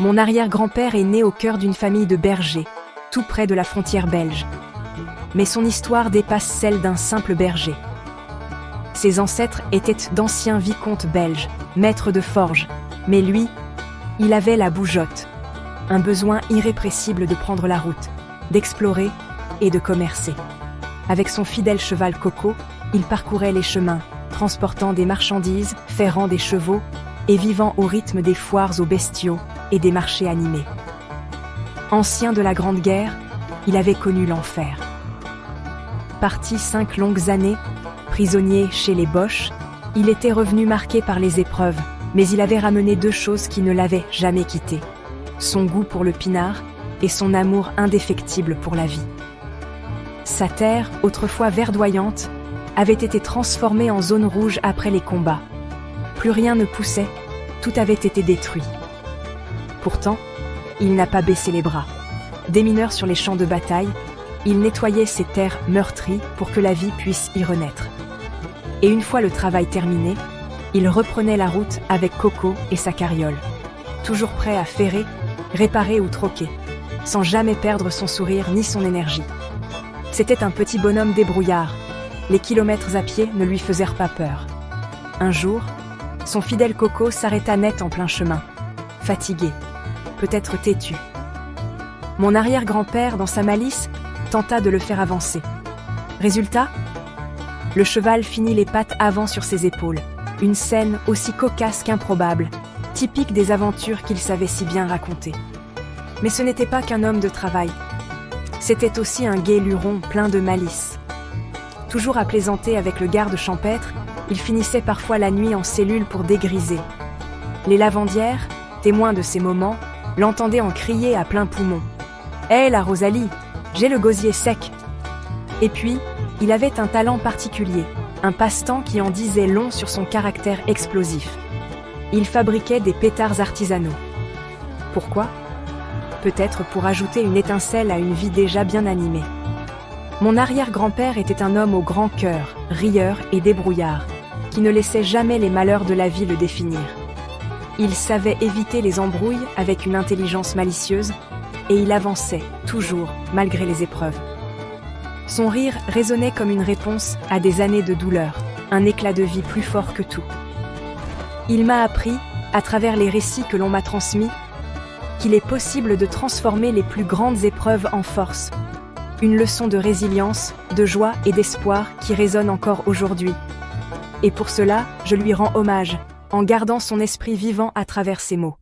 Mon arrière-grand-père est né au cœur d'une famille de bergers, tout près de la frontière belge. Mais son histoire dépasse celle d'un simple berger. Ses ancêtres étaient d'anciens vicomtes belges, maîtres de forge, mais lui, il avait la bougeotte, un besoin irrépressible de prendre la route, d'explorer et de commercer. Avec son fidèle cheval Coco, il parcourait les chemins, transportant des marchandises, ferrant des chevaux et vivant au rythme des foires aux bestiaux et des marchés animés. Ancien de la Grande Guerre, il avait connu l'enfer. Parti 5 longues années, prisonnier chez les Boches, il était revenu marqué par les épreuves, mais il avait ramené 2 choses qui ne l'avaient jamais quitté: son goût pour le pinard et son amour indéfectible pour la vie. Sa terre, autrefois verdoyante, avait été transformée en zone rouge après les combats. Plus rien ne poussait, tout avait été détruit. Pourtant, il n'a pas baissé les bras. Démineur sur les champs de bataille, il nettoyait ces terres meurtries pour que la vie puisse y renaître. Et une fois le travail terminé, il reprenait la route avec Coco et sa carriole, toujours prêt à ferrer, réparer ou troquer, sans jamais perdre son sourire ni son énergie. C'était un petit bonhomme débrouillard. Les kilomètres à pied ne lui faisaient pas peur. Un jour, son fidèle Coco s'arrêta net en plein chemin, fatigué, peut-être têtu. Mon arrière-grand-père, dans sa malice, tenta de le faire avancer. Résultat, le cheval finit les pattes avant sur ses épaules, une scène aussi cocasse qu'improbable, typique des aventures qu'il savait si bien raconter. Mais ce n'était pas qu'un homme de travail. C'était aussi un gai luron plein de malice. Toujours à plaisanter avec le garde champêtre, il finissait parfois la nuit en cellule pour dégriser. Les lavandières, témoins de ces moments, l'entendaient en crier à plein poumon. « Hé, la Rosalie, j'ai le gosier sec !» Et puis, il avait un talent particulier, un passe-temps qui en disait long sur son caractère explosif. Il fabriquait des pétards artisanaux. Pourquoi ? Peut-être pour ajouter une étincelle à une vie déjà bien animée. Mon arrière-grand-père était un homme au grand cœur, rieur et débrouillard, qui ne laissait jamais les malheurs de la vie le définir. Il savait éviter les embrouilles avec une intelligence malicieuse, et il avançait, toujours, malgré les épreuves. Son rire résonnait comme une réponse à des années de douleur, un éclat de vie plus fort que tout. Il m'a appris, à travers les récits que l'on m'a transmis, qu'il est possible de transformer les plus grandes épreuves en force. Une leçon de résilience, de joie et d'espoir qui résonne encore aujourd'hui. Et pour cela, je lui rends hommage, en gardant son esprit vivant à travers ses mots.